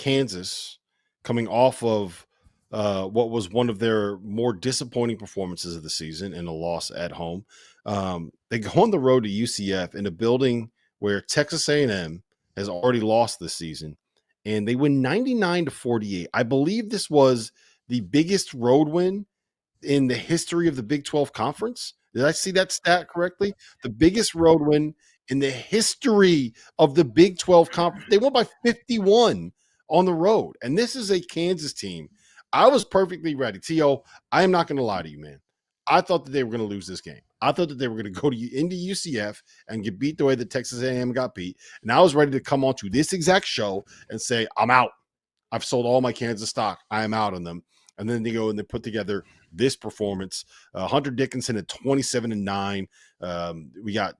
Kansas coming off of what was one of their more disappointing performances of the season and a loss at home. They go on the road to UCF in a building where Texas A&M has already lost this season, and they win 99-48. I believe this was the biggest road win in the history of the Big 12 Conference. Did I see that stat correctly? The biggest road win in the history of the Big 12 Conference. They won by 51 on the road, and this is a Kansas team. I was perfectly ready. T.O., I am not going to lie to you, man. I thought that they were going to lose this game. I thought that they were going to go into UCF and get beat the way that Texas A&M got beat. And I was ready to come onto this exact show and say, I'm out. I've sold all my Kansas stock. I am out on them. And then they go and they put together this performance. Hunter Dickinson at 27-9. We got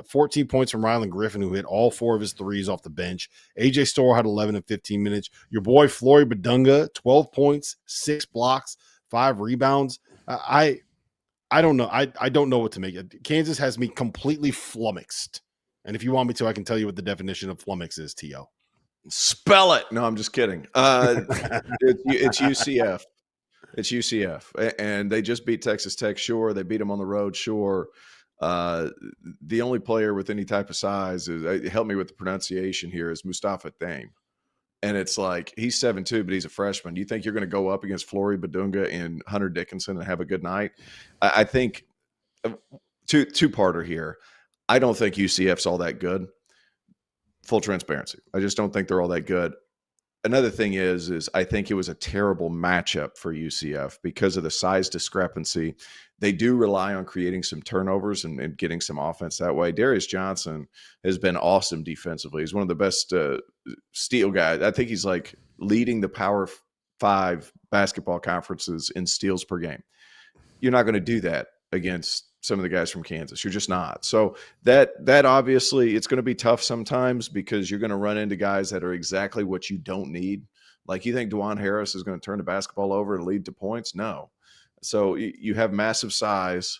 14 points from Rylan Griffin, who hit all 4 of his threes off the bench. AJ Storr had 11 and 15 minutes. Your boy Flory Badunga, 12 points, 6 blocks, 5 rebounds. I don't know. I don't know what to make. Kansas has me completely flummoxed. And if you want me to, I can tell you what the definition of flummox is, T.O. Spell it. No, I'm just kidding. It's UCF. It's UCF. And they just beat Texas Tech, sure. They beat them on the road, sure. The only player with any type of size is, help me with the pronunciation here, is Mustafa Dame. And it's like, he's 7'2", but he's a freshman. Do you think you're going to go up against Flory Badunga and Hunter Dickinson and have a good night? I think two-parter here. I don't think UCF's all that good. Full transparency. I just don't think they're all that good. Another thing is I think it was a terrible matchup for UCF because of the size discrepancy. They do rely on creating some turnovers and getting some offense that way. Darius Johnson has been awesome defensively. He's one of the best steal guys. I think he's like leading the Power 5 basketball conferences in steals per game. You're not going to do that against some of the guys from Kansas. You're just not. So that obviously it's going to be tough sometimes because you're going to run into guys that are exactly what you don't need. Like, you think DeJuan Harris is going to turn the basketball over and lead to points? No. So you have massive size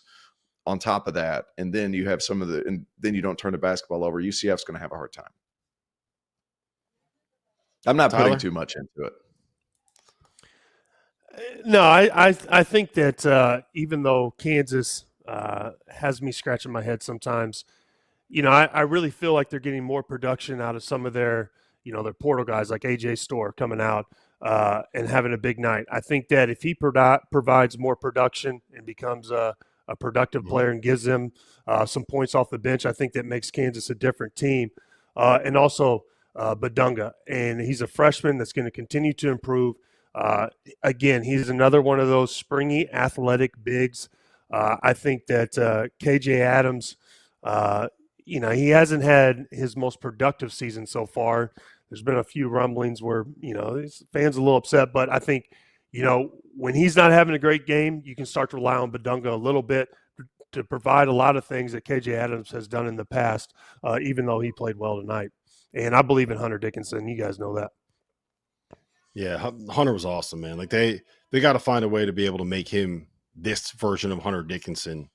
on top of that, and then you have and then you don't turn the basketball over. UCF's going to have a hard time. I'm not putting too much into it. No, I think that even though Kansas has me scratching my head sometimes, I really feel like they're getting more production out of some of their portal guys like AJ Storr coming out and having a big night. I think that if he provides more production and becomes a productive player and gives them some points off the bench, I think that makes Kansas a different team. And also Badunga, and he's a freshman that's going to continue to improve. Again, he's another one of those springy, athletic bigs. I think that KJ Adams, he hasn't had his most productive season so far. There's been a few rumblings where, his fans are a little upset, but I think, when he's not having a great game, you can start to rely on Badunga a little bit to provide a lot of things that KJ Adams has done in the past, even though he played well tonight. And I believe in Hunter Dickinson. You guys know that. Yeah, Hunter was awesome, man. Like, they got to find a way to be able to make him this version of Hunter Dickinson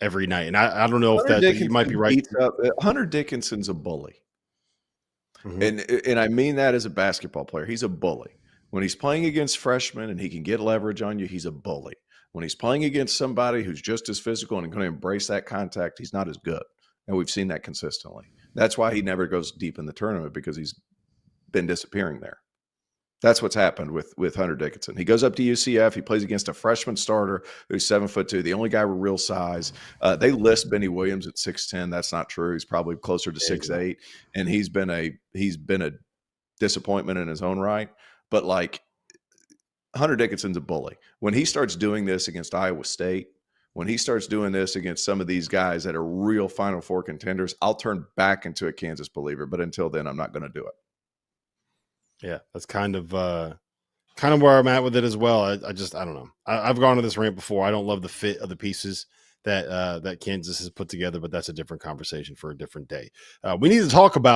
every night. And I don't know if you might be right. Hunter Dickinson's a bully. Mm-hmm. And I mean that as a basketball player. He's a bully. When he's playing against freshmen and he can get leverage on you, he's a bully. When he's playing against somebody who's just as physical and going to embrace that contact, he's not as good. And we've seen that consistently. That's why he never goes deep in the tournament, because he's been disappearing there. That's what's happened with Hunter Dickinson. He goes up to UCF. He plays against a freshman starter who's 7'2", the only guy with real size. They list Benny Williams at 6'10". That's not true. He's probably closer to 6'8", and he's been a disappointment in his own right. But like, Hunter Dickinson's a bully. When he starts doing this against Iowa State, when he starts doing this against some of these guys that are real Final Four contenders, I'll turn back into a Kansas believer. But until then, I'm not going to do it. Yeah, that's kind of where I'm at with it as well. I don't know. I've gone to this rant before. I don't love the fit of the pieces that Kansas has put together, but that's a different conversation for a different day. We need to talk about